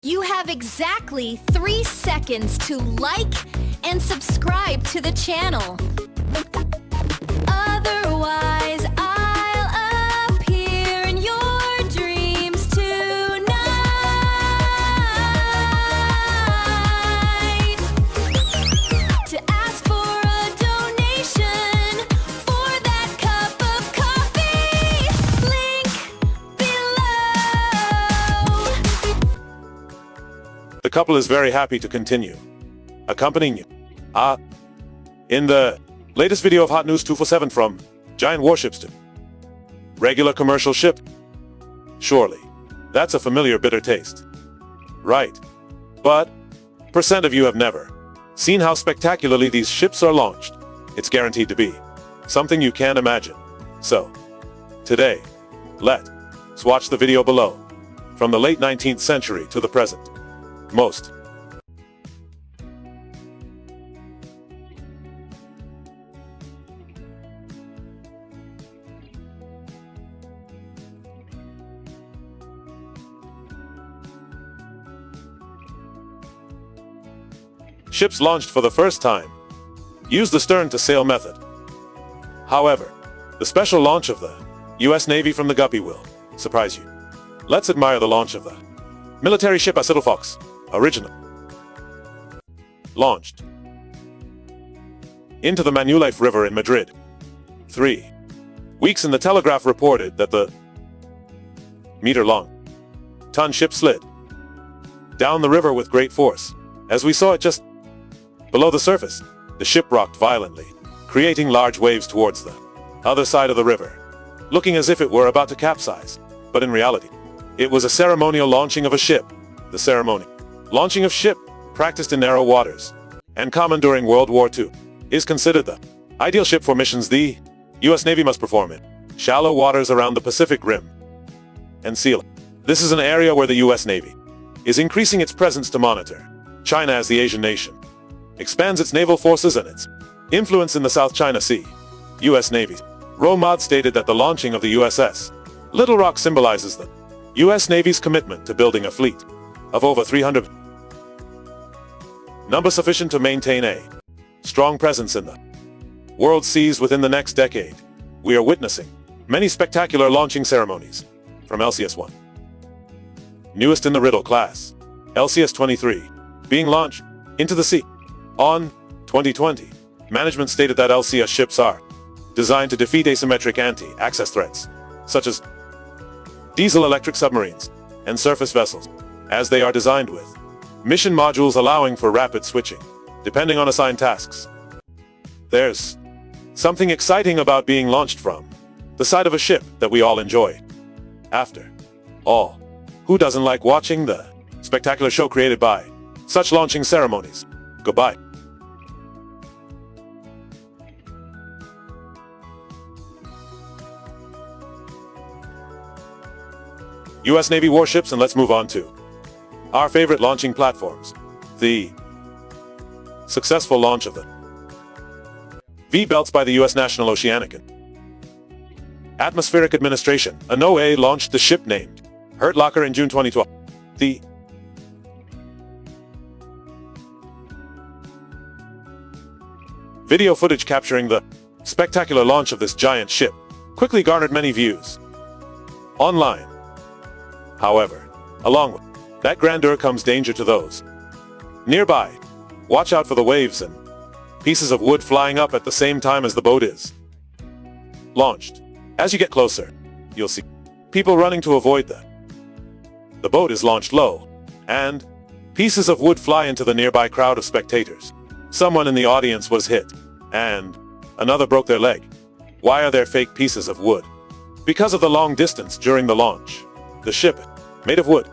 You have exactly 3 seconds to like and subscribe to the channel. Otherwise, I'll appear in your dreams tonight. To ask for a donation for that cup of coffee, link below. The couple is very happy to continue accompanying you. In the latest video of Hot News 247, from giant warships to regular commercial ship. Surely, that's a familiar bitter taste. Right. But percent of you have never seen how spectacularly these ships are launched. It's guaranteed to be something you can't imagine. So, today, let's watch the video below. From the late 19th century to the present. Most ships launched for the first time used the stern-to-sail method. However, the special launch of the U.S. Navy from the Guppy will surprise you. Let's admire the launch of the military ship Little Fox, original. Launched into the Manulife River in Madrid. 3 weeks in, the Telegraph reported that the meter-long ton ship slid down the river with great force. As we saw it just below the surface, the ship rocked violently, creating large waves towards the other side of the river, looking as if it were about to capsize. But in reality, it was a ceremonial launching of a ship. The ceremony launching of ship, practiced in narrow waters and common during World War II, is considered the ideal ship for missions the U.S. Navy must perform in shallow waters around the Pacific Rim and Seal. This is an area where the U.S. Navy is increasing its presence to monitor China as the Asian nation expands its naval forces and its influence in the South China Sea. U.S. Navy's Romod stated that the launching of the USS Little Rock symbolizes the U.S. Navy's commitment to building a fleet of over 300 number sufficient to maintain a strong presence in the world seas within the next decade. We are witnessing many spectacular launching ceremonies from LCS-1, newest in the Riddle class, LCS-23, being launched into the sea. On 2020, management stated that LCS ships are designed to defeat asymmetric anti-access threats, such as diesel-electric submarines and surface vessels, as they are designed with mission modules allowing for rapid switching, depending on assigned tasks. There's something exciting about being launched from the side of a ship that we all enjoy. After all, who doesn't like watching the spectacular show created by such launching ceremonies? Goodbye. U.S. Navy warships, and let's move on to our favorite launching platforms. The successful launch of the V-belts by the U.S. National Oceanic and Atmospheric Administration, NOAA, launched the ship named Hurt Locker in June 2012. The video footage capturing the spectacular launch of this giant ship quickly garnered many views online. However, along with that grandeur comes danger to those nearby. Watch out for the waves and pieces of wood flying up at the same time as the boat is launched. As you get closer, you'll see people running to avoid that. The boat is launched low, and pieces of wood fly into the nearby crowd of spectators. Someone in the audience was hit, and another broke their leg. Why are there fake pieces of wood? Because of the long distance during the launch. The ship is made of wood,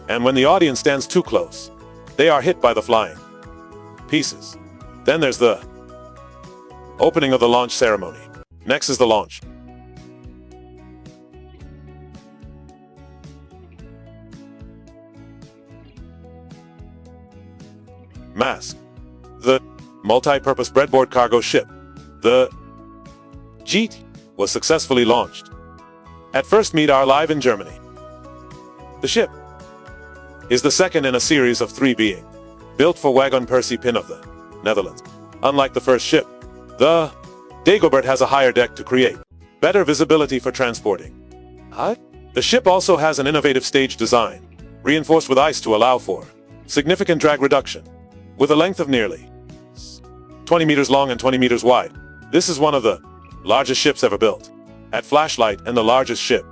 and when the audience stands too close, they are hit by the flying pieces. Then there's the opening of the launch ceremony. Next is the launch. Mask. The multi-purpose breadboard cargo ship, the JET, was successfully launched. At first meet our live in Germany. The ship is the second in a series of 3 being built for Wagon Percy Pin of the Netherlands. Unlike the first ship, the Dagobert has a higher deck to create better visibility for transporting. The ship also has an innovative stage design, reinforced with ice to allow for significant drag reduction. With a length of nearly 20 meters long and 20 meters wide, this is one of the largest ships ever built. At Flashlight and the largest ship.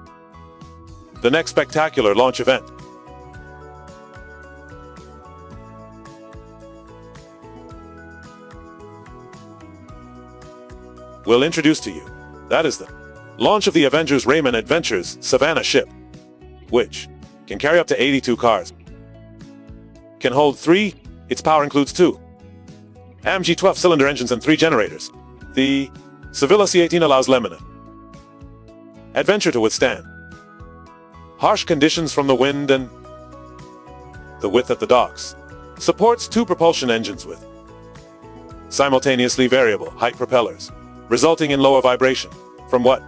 The next spectacular launch event we'll introduce to you. That is the launch of the Avengers Rayman Adventures Savannah ship, which can carry up to 82 cars. Can hold 3, its power includes 2 AMG 12-cylinder engines and 3 generators. The Sevilla C-18 allows Lemina Adventure to withstand harsh conditions from the wind, and the width at the docks supports 2 propulsion engines with simultaneously variable height propellers, resulting in lower vibration. From what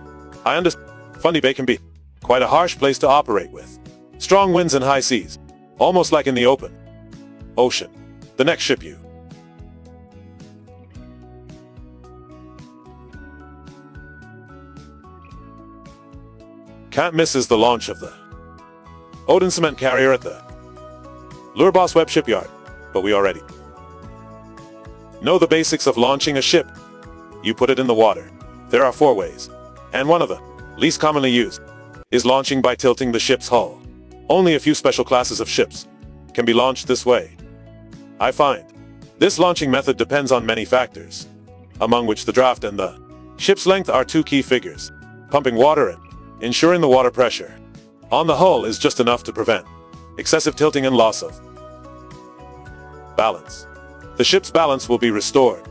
I understand, Fundy Bay can be quite a harsh place to operate with strong winds and high seas, almost like in the open ocean. The next ship you can't miss is the launch of the Odin cement carrier at the Lurboss Web shipyard. But we already know the basics of launching a ship. You put it in the water. There are 4 ways, and one of the least commonly used is launching by tilting the ship's hull. Only a few special classes of ships can be launched this way. I find this launching method depends on many factors, among which the draft and the ship's length are 2 key figures. Pumping water and ensuring the water pressure on the hull is just enough to prevent excessive tilting and loss of balance. The ship's balance will be restored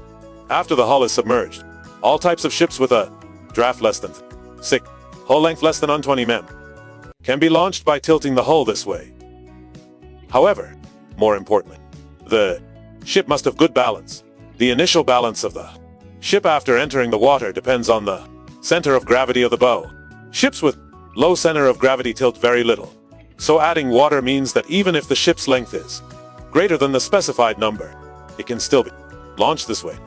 after the hull is submerged. All types of ships with a draft less than 6, hull length less than 120 mm, can be launched by tilting the hull this way. However, more importantly, the ship must have good balance. The initial balance of the ship after entering the water depends on the center of gravity of the bow. Ships with low center of gravity tilt very little, so adding water means that even if the ship's length is greater than the specified number, it can still be launched this way.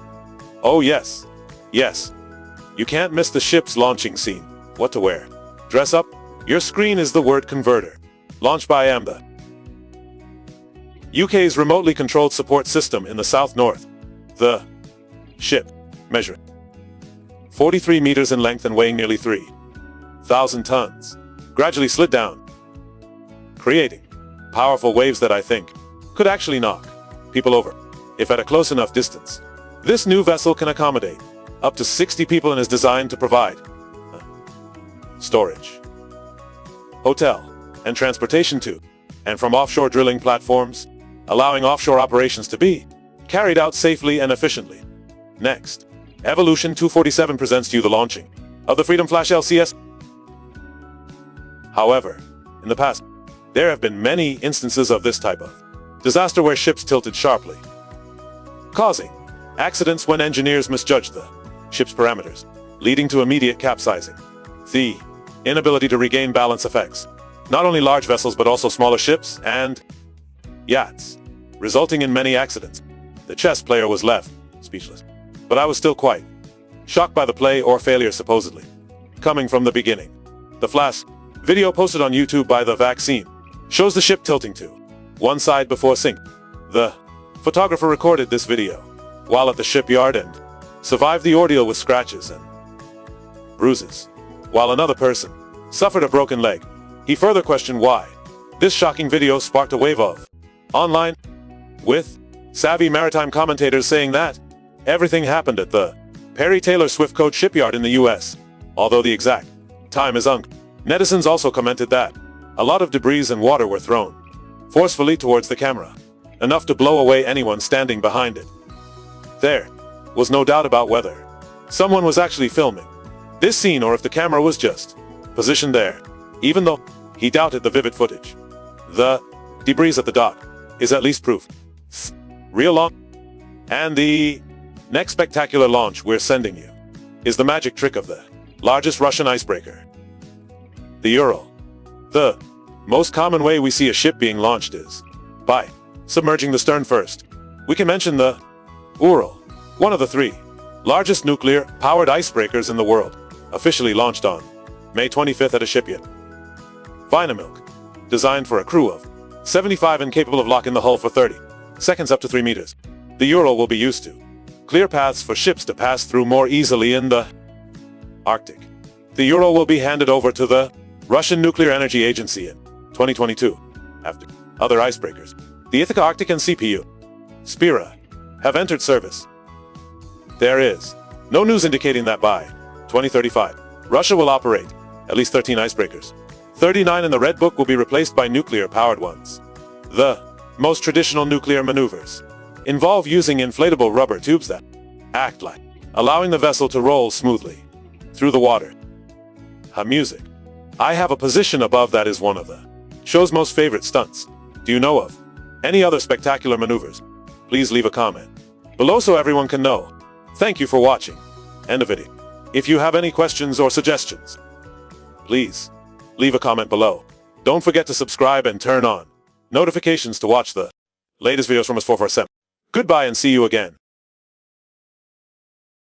Oh yes, you can't miss the ship's launching scene. What to wear? Dress up? Your screen is the word converter. Launched by the UK's remotely controlled support system in the south-north. The ship, measuring 43 meters in length and weighing nearly 3,000 tons, gradually slid down, creating powerful waves that I think could actually knock people over if at a close enough distance. This new vessel can accommodate up to 60 people and is designed to provide storage, hotel, and transportation to and from offshore drilling platforms, allowing offshore operations to be carried out safely and efficiently. Next, Evolution 247 presents to you the launching of the Freedom Flash LCS. However, in the past, there have been many instances of this type of disaster where ships tilted sharply, causing accidents when engineers misjudged the ship's parameters, leading to immediate capsizing. The inability to regain balance affects not only large vessels but also smaller ships and yachts, resulting in many accidents. The chess player was left speechless, but I was still quite shocked by the play or failure supposedly coming from the beginning. The flash video posted on YouTube by The Vaccine shows the ship tilting to one side before sink. The photographer recorded this video while at the shipyard and survived the ordeal with scratches and bruises, while another person suffered a broken leg. He further questioned why this shocking video sparked a wave of online, with savvy maritime commentators saying that everything happened at the Perry Taylor Swift Code shipyard in the US, although the exact time is unknown. Netizens also commented that a lot of debris and water were thrown forcefully towards the camera, enough to blow away anyone standing behind it. There was no doubt about whether someone was actually filming this scene or if the camera was just positioned there, even though he doubted the vivid footage. The debris at the dock is at least proof. Real long. And the next spectacular launch we're sending you is the magic trick of the largest Russian icebreaker, the Ural. The most common way we see a ship being launched is by submerging the stern first. We can mention the Ural, one of the 3 largest nuclear-powered icebreakers in the world, officially launched on May 25th at a shipyard. Vinamilk, designed for a crew of 75 and capable of locking the hull for 30 seconds up to 3 meters. The Ural will be used to clear paths for ships to pass through more easily in the Arctic. The Ural will be handed over to the Russian Nuclear Energy Agency in 2022, after other icebreakers, the Ithaca Arctic and CPU Spira, have entered service. There is no news indicating that by 2035, Russia will operate at least 13 icebreakers. 39 in the Red Book will be replaced by nuclear-powered ones. The most traditional nuclear maneuvers involve using inflatable rubber tubes that act like allowing the vessel to roll smoothly through the water. Music. I have a position above that is one of the show's most favorite stunts. Do you know of any other spectacular maneuvers? Please leave a comment below so everyone can know. Thank you for watching. End of video. If you have any questions or suggestions, please leave a comment below. Don't forget to subscribe and turn on notifications to watch the latest videos from us 447. Goodbye and see you again.